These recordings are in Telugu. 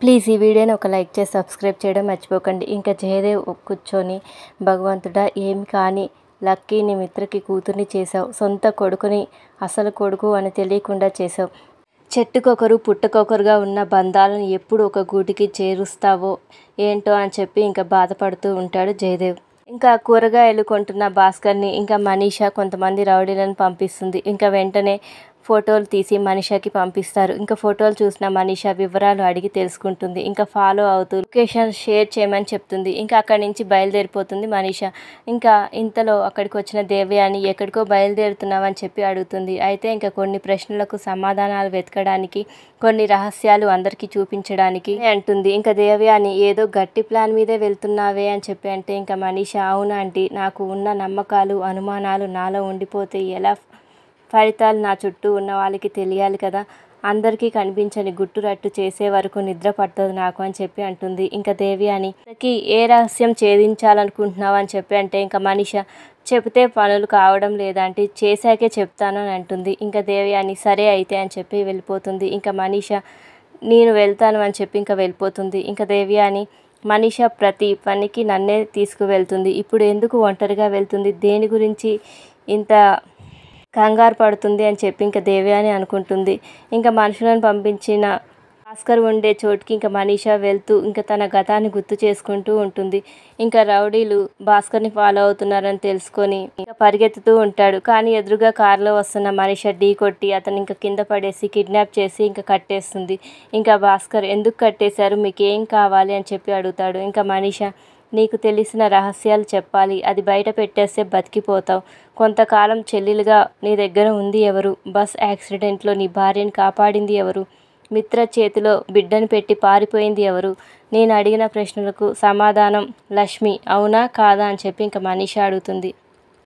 ప్లీజ్ ఈ వీడియోని ఒక లైక్ చేసి సబ్స్క్రైబ్ చేయడం మర్చిపోకండి. ఇంకా జయదేవ్ కూర్చొని భగవంతుడా ఏమి కానీ లక్కీని మిత్రకి కూతుర్ని చేసావు, సొంత కొడుకుని అసలు కొడుకు అని తెలియకుండా చేసావు. చెట్టుకొకరు పుట్టకొకరుగా ఉన్న బంధాలను ఎప్పుడు ఒక గూటికి చేరుస్తావో ఏంటో అని చెప్పి ఇంకా బాధపడుతూ ఉంటాడు జయదేవ్. ఇంకా కూరగాయలు కొంటున్న భాస్కర్ని ఇంకా మనీషా కొంతమంది రౌడీలను పంపిస్తుంది. ఇంకా వెంటనే ఫోటోలు తీసి మనీషాకి పంపిస్తారు. ఇంకా ఫోటోలు చూసిన మనీషా వివరాలు అడిగి తెలుసుకుంటుంది. ఇంకా ఫాలో అవుతూ లొకేషన్ షేర్ చేయమని చెప్తుంది. ఇంకా అక్కడి నుంచి బయలుదేరిపోతుంది మనీషా. ఇంకా ఇంతలో అక్కడికి వచ్చిన దేవయాని ఎక్కడికో బయలుదేరుతున్నావని చెప్పి అడుగుతుంది. అయితే ఇంకా కొన్ని ప్రశ్నలకు సమాధానాలు వెతకడానికి, కొన్ని రహస్యాలు అందరికీ చూపించడానికి అంటుంది. ఇంకా దేవయాని ఏదో గట్టి ప్లాన్ మీదే వెళ్తున్నావే అని చెప్పి అంటే ఇంకా మనీషా అవునా ఆంటీ, నాకు ఉన్న నమ్మకాలు అనుమానాలు నాలో ఉండిపోతే ఎలా, ఫలితాలు నా చుట్టూ ఉన్న వాళ్ళకి తెలియాలి కదా, అందరికీ కనిపించని గుట్టురట్టు చేసే వరకు నిద్ర పడుతుంది నాకు అని చెప్పి అంటుంది. ఇంకా దేవయాని ఏ రహస్యం ఛేదించాలనుకుంటున్నావు అని చెప్పి అంటే ఇంకా మనీషా చెబితే పనులు కావడం లేదంటే చేశాకే చెప్తాను అని అంటుంది. ఇంకా దేవయాని సరే అయితే అని చెప్పి వెళ్ళిపోతుంది. ఇంకా మనీషా నేను వెళ్తాను అని చెప్పి ఇంకా వెళ్ళిపోతుంది. ఇంకా దేవయాని మనీషా ప్రతి పనికి నన్నే తీసుకువెళ్తుంది, ఇప్పుడు ఎందుకు ఒంటరిగా వెళ్తుంది, దేని గురించి ఇంత కంగారు పడుతుంది అని చెప్పి ఇంకా దేవయాని అనుకుంటుంది. ఇంకా మనుషులను పంపించిన భాస్కర్ ఉండే చోటుకి ఇంకా మనీషా వెళ్తూ ఇంకా తన గతాన్ని గుర్తు చేసుకుంటూ ఉంటుంది. ఇంకా రౌడీలు భాస్కర్ని ఫాలో అవుతున్నారని తెలుసుకొని ఇంకా పరిగెత్తుతూ ఉంటాడు. కానీ ఎదురుగా కారులో వస్తున్న మనీషా ఢీ కొట్టి అతను ఇంకా కింద పడేసి కిడ్నాప్ చేసి ఇంకా కట్టేస్తుంది. ఇంకా భాస్కర్ ఎందుకు కట్టేశారు, మీకు ఏం కావాలి అని చెప్పి అడుగుతాడు. ఇంకా మనీషా నీకు తెలిసిన రహస్యాలు చెప్పాలి, అది బయట పెట్టేస్తే బతికిపోతావు, కొంతకాలం చెల్లెలుగా నీ దగ్గర ఉంది ఎవరు, బస్ యాక్సిడెంట్లో నీ భార్యని కాపాడింది ఎవరు, మిత్ర చేతిలో బిడ్డను పెట్టి పారిపోయింది ఎవరు, నేను అడిగిన ప్రశ్నలకు సమాధానం లక్ష్మి అవునా కాదా అని చెప్పి ఇంకా మనీషా అడుగుతుంది.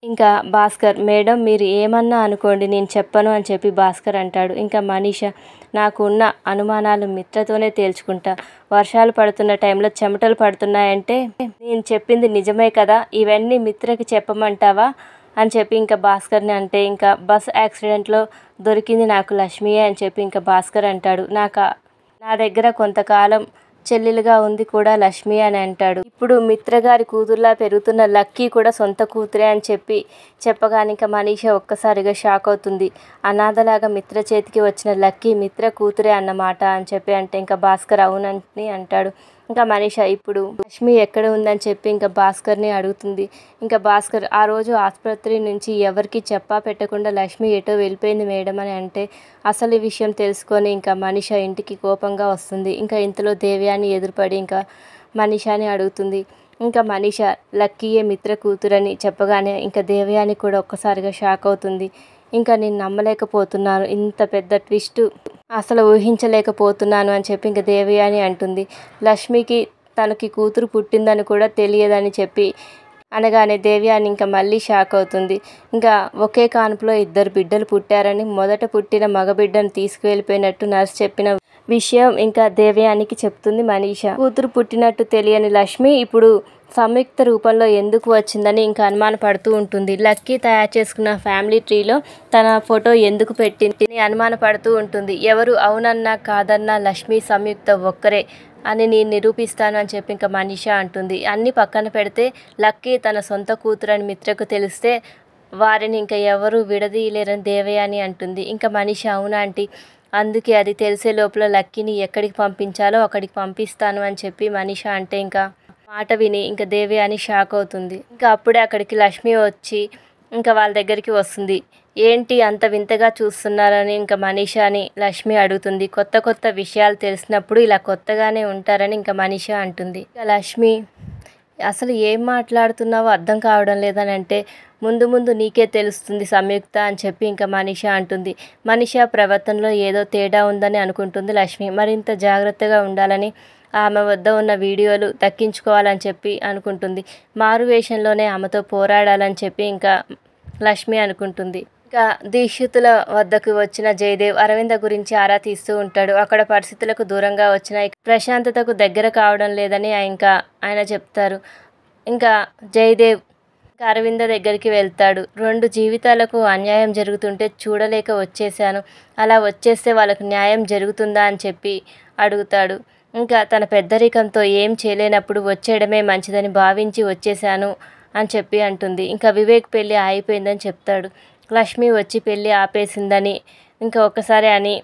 ఇంకా భాస్కర్ మేడం మీరు ఏమన్నా అనుకోండి నేను చెప్పను అని చెప్పి భాస్కర్ అంటాడు. ఇంకా మనీషా నాకు ఉన్న అనుమానాలు మిత్రతోనే తేల్చుకుంటా, వర్షాలు పడుతున్న టైంలో చెమటలు పడుతున్నాయంటే నేను చెప్పింది నిజమే కదా, ఇవన్నీ మిత్రకి చెప్పమంటావా అని చెప్పి ఇంకా భాస్కర్ని అంటే ఇంకా బస్ యాక్సిడెంట్లో దొరికింది నాకు లక్ష్మియే అని చెప్పి ఇంకా భాస్కర్ అంటాడు. నా దగ్గర కొంతకాలం చెల్లెలుగా ఉంది కూడా లక్ష్మి అని అంటాడు. ఇప్పుడు మిత్రగారి కూతుర్లా పెరుగుతున్న లక్కీ కూడా సొంత కూతురే అని చెప్పగానే ఇంకా మనీషా ఒక్కసారిగా షాక్ అవుతుంది. అనాథలాగా మిత్ర చేతికి వచ్చిన లక్కీ మిత్ర కూతురే అన్నమాట అని చెప్పి అంటే ఇంకా భాస్కర్ అవునని అంటాడు. ఇంకా మనీషా ఇప్పుడు లక్ష్మి ఎక్కడ ఉందని చెప్పి ఇంకా భాస్కర్ని అడుగుతుంది. ఇంకా భాస్కర్ ఆ రోజు ఆసుపత్రి నుంచి ఎవరికి చెప్పా పెట్టకుండా లక్ష్మి ఎటో వెళ్ళిపోయింది మేడం అని అంటే అసలు ఈ విషయం తెలుసుకొని ఇంకా మనీషా ఇంటికి కోపంగా వస్తుంది. ఇంకా ఇంతలో దేవయాని ఎదురుపడి ఇంకా మనీషాని అడుగుతుంది. ఇంకా మనీషా లక్కీయే మిత్ర కూతురని చెప్పగానే ఇంకా దేవయాని కూడా ఒక్కసారిగా షాక్ అవుతుంది. ఇంకా నేను నమ్మలేకపోతున్నాను, ఇంత పెద్ద ట్విస్ట్ అసలు ఊహించలేకపోతున్నాను అని చెప్పి ఇంకా దేవయాని అంటుంది. లక్ష్మికి తనకి కూతురు పుట్టిందని కూడా తెలియదని చెప్పి అనగానే దేవయాని ఇంకా మళ్ళీ షాక్ అవుతుంది. ఇంకా ఒకే కాన్పులో 2 బిడ్డలు పుట్టారని మొదట పుట్టిన మగబిడ్డను తీసుకువెళ్ళిపోయినట్టు నర్స్ చెప్పిన విషయం ఇంకా దేవయానికి చెప్తుంది మనీషా. కూతురు పుట్టినట్టు తెలియని లక్ష్మి ఇప్పుడు సంయుక్త రూపంలో ఎందుకు వచ్చిందని ఇంకా అనుమానపడుతూ ఉంటుంది. లక్కీ తయారు చేసుకున్న ఫ్యామిలీ ట్రీలో తన ఫోటో ఎందుకు పెట్టింది అని అనుమానపడుతూ ఉంటుంది. ఎవరు అవునన్నా కాదన్నా లక్ష్మి సంయుక్త ఒక్కరే అని నేను నిరూపిస్తాను అని చెప్పి ఇంకా మనీషా అంటుంది. అన్నీ పక్కన పెడితే లక్కీ తన సొంత కూతురని మిత్రకు తెలిస్తే వారిని ఇంకా ఎవరు విడదీయలేరని దేవయాని అంటుంది. ఇంకా మనీషా అవునా ఆంటీ, అందుకే అది తెలిసే లోపల లక్కీని ఎక్కడికి పంపించాలో అక్కడికి పంపిస్తాను అని చెప్పి మనీషా అంటే ఇంకా మాట విని ఇంకా దేవయాని షాక్ అవుతుంది. ఇంకా అప్పుడే అక్కడికి లక్ష్మి వచ్చి ఇంకా వాళ్ళ దగ్గరికి వస్తుంది. ఏంటి అంత వింతగా చూస్తున్నారని ఇంకా మనీషాని లక్ష్మి అడుగుతుంది. కొత్త విషయాలు తెలిసినప్పుడు ఇలా కొత్తగానే ఉంటారని ఇంకా మనీషా అంటుంది. ఇంకా లక్ష్మి అసలు ఏం మాట్లాడుతున్నావో అర్థం కావడం లేదని అంటే ముందు నీకే తెలుస్తుంది సంయుక్త అని చెప్పి ఇంకా మనీషా అంటుంది. మనీషా ప్రవర్తనలో ఏదో తేడా ఉందని అనుకుంటుంది లక్ష్మి. మరింత జాగ్రత్తగా ఉండాలని, ఆమె వద్ద ఉన్న వీడియోలు దక్కించుకోవాలని చెప్పి అనుకుంటుంది. మారువేషంలోనే ఆమెతో పోరాడాలని చెప్పి ఇంకా లక్ష్మి అనుకుంటుంది. ఇంకా దీక్షితుల వద్దకు వచ్చిన జయదేవ్ అరవింద గురించి ఆరా తీస్తూ ఉంటాడు. అక్కడ పరిస్థితులకు దూరంగా వచ్చిన ప్రశాంతతకు దగ్గర కావడం లేదని ఇంకా ఆయన చెప్తారు. ఇంకా జయదేవ్ అరవింద దగ్గరికి వెళ్తాడు. 2 జీవితాలకు అన్యాయం జరుగుతుంటే చూడలేక వచ్చేసాను, అలా వచ్చేస్తే వాళ్ళకు న్యాయం జరుగుతుందా అని చెప్పి అడుగుతాడు. ఇంకా తన పెద్దరికంతో ఏం చేయలేనప్పుడు వచ్చేయడమే మంచిదని భావించి వచ్చేశాను అని చెప్పి అంటుంది. ఇంకా వివేక్ పెళ్ళి అయిపోయిందని చెప్తాడు. లక్ష్మి వచ్చి పెళ్ళి ఆపేసిందని ఇంకా ఒక్కసారి అని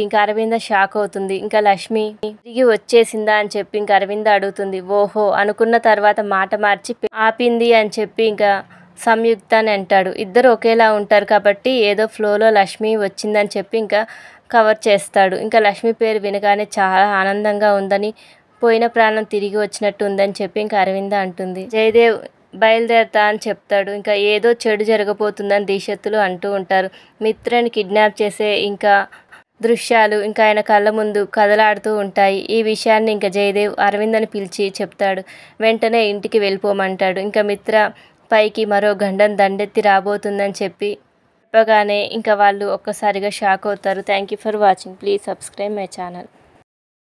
ఇంకా అరవింద షాక్ అవుతుంది. ఇంకా లక్ష్మి తిరిగి వచ్చేసిందా అని చెప్పి ఇంకా అరవింద అడుగుతుంది. ఓహో అనుకున్న తర్వాత మాట మార్చి ఆపింది అని చెప్పి ఇంకా సంయుక్త అని అంటాడు. ఇద్దరు ఒకేలా ఉంటారు కాబట్టి ఏదో ఫ్లోలో లక్ష్మి వచ్చిందని చెప్పి ఇంకా కవర్ చేస్తాడు. ఇంకా లక్ష్మి పేరు వినగానే చాలా ఆనందంగా ఉందని, పోయిన ప్రాణం తిరిగి వచ్చినట్టు ఉందని చెప్పి ఇంకా అరవింద అంటుంది. జయదేవ్ బయలుదేరతా అని చెప్తాడు. ఇంకా ఏదో చెడు జరగబోతుందని దీక్షితులు అంటూ ఉంటారు. మిత్రని కిడ్నాప్ చేసే ఇంకా దృశ్యాలు ఇంకా ఆయన కళ్ళ ముందు కదలాడుతూ ఉంటాయి. ఈ విషయాన్ని ఇంకా జయదేవ్ అరవిందని పిలిచి చెప్తాడు. వెంటనే ఇంటికి వెళ్ళిపోమంటాడు. ఇంకా మిత్ర పైకి మరో గండం దండెత్తి రాబోతుందని చెప్పగానే ఇంకా వాళ్ళు ఒక్కసారిగా షాక్ అవుతారు. Thank you for watching. Please subscribe my channel.